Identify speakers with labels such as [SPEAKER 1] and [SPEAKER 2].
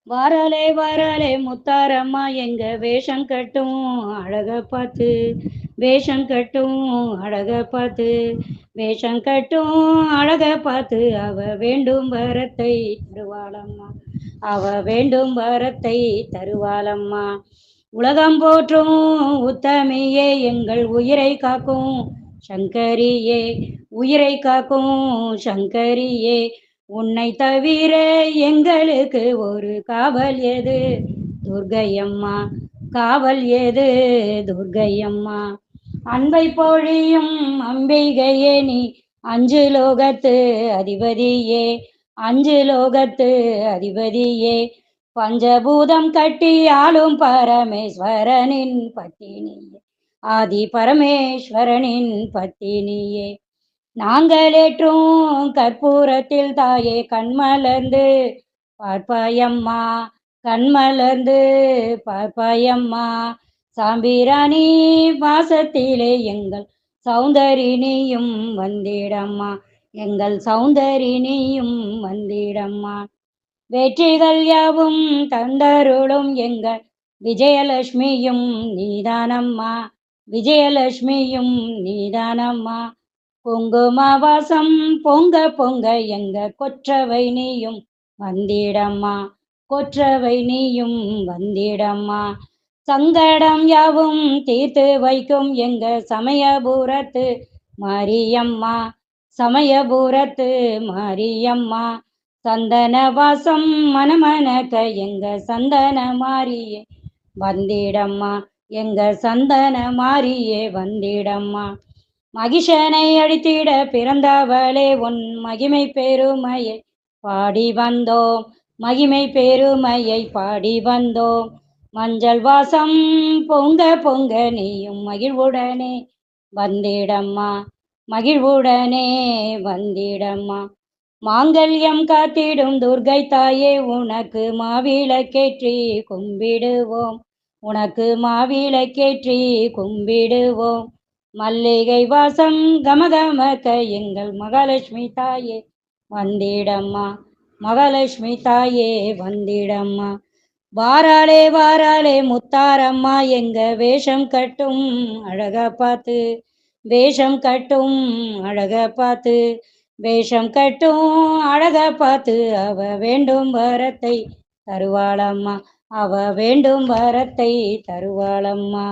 [SPEAKER 1] வாராளே வாராளே முத்தாரம்மா எங்க வேஷம் கட்டும் அழக பார்த்து, வேஷம் கட்டும் அழக பார்த்து, வேஷம் கட்டும் அழக பார்த்து, அவ வேண்டும் வரத்தை தருவாளம்மா, அவ வேண்டும் வரத்தை தருவாளம்மா. உலகம் போற்றும் உத்தமியே, எங்கள் உயிரை காக்கும் சங்கரியே, உயிரை காக்கும் சங்கரியே, உன்னை தவிர எங்களுக்கு ஒரு காவல் எது துர்க்கையம்மா, காவல் எது துர்க்கையம்மா. அன்பை பொழியும் அம்பிகையே நீ, அஞ்சு லோகத்து அதிபதியே, அஞ்சு லோகத்து அதிபதியே, பஞ்சபூதம் கட்டி ஆளும் பரமேஸ்வரனின் பத்தினியே, ஆதி பரமேஸ்வரனின் பத்தினியே. நாங்களேற்றும் கற்பூரத்தில் தாயே கண்மலர்ந்து பார்ப்பாயம்மா, கண்மலர்ந்து பார்ப்பாயம்மா. சாம்பிராணி வாசத்திலே எங்கள் சௌந்தரினியும் வந்திடம்மா, எங்கள் சௌந்தரினியும் வந்திடம்மா. வெற்றிகள் யாவும் தந்தருளும் எங்கள் விஜயலட்சுமியும் நீதானம்மா, விஜயலட்சுமியும் நீதானம்மா. குங்குமவாசம் பொங்க பொங்க எங்க கொற்றவை நீயும் வந்திடம்மா, கொற்றவை நீயும் வந்திடம்மா. சங்கடம் யாவும் தீர்த்து வைக்கும் எங்க சமயபுரத்து மாரியம்மா, சமயபுரத்து மாரியம்மா. சந்தன வாசம் மனமனக்க எங்க சந்தன மாரியே வந்திடம்மா, எங்க சந்தன மாரியே வந்திடம்மா. மகிஷனை அழித்திட பிறந்தவளே உன் மகிமை பெருமையை பாடி வந்தோம், மகிமை பெருமையை பாடி வந்தோம். மஞ்சள் வாசம் பொங்க பொங்க நீயும் மகிழ்வுடனே வந்திடம்மா, மகிழ்வுடனே வந்திடம்மா. மாங்கல்யம் காத்திடும் துர்க்கை தாயே, உனக்கு மாவிளக்கேற்றி கும்பிடுவோம், உனக்கு மாவிளக்கேற்றி கும்பிடுவோம். மல்லிகை வாசம் கமகமக்க எங்கள் மகாலட்சுமி தாயே வந்திடம்மா, மகாலட்சுமி தாயே வந்திடம்மா. வாராளே வாராளே முத்தாரம்மா எங்க வேஷம் கட்டும் அழக பார்த்து, வேஷம் கட்டும் அழக பார்த்து, வேஷம் கட்டும் அழக பார்த்து, அவ வேண்டும் வரத்தை தருவாளம்மா, அவ வேண்டும் வரத்தை தருவாளம்மா.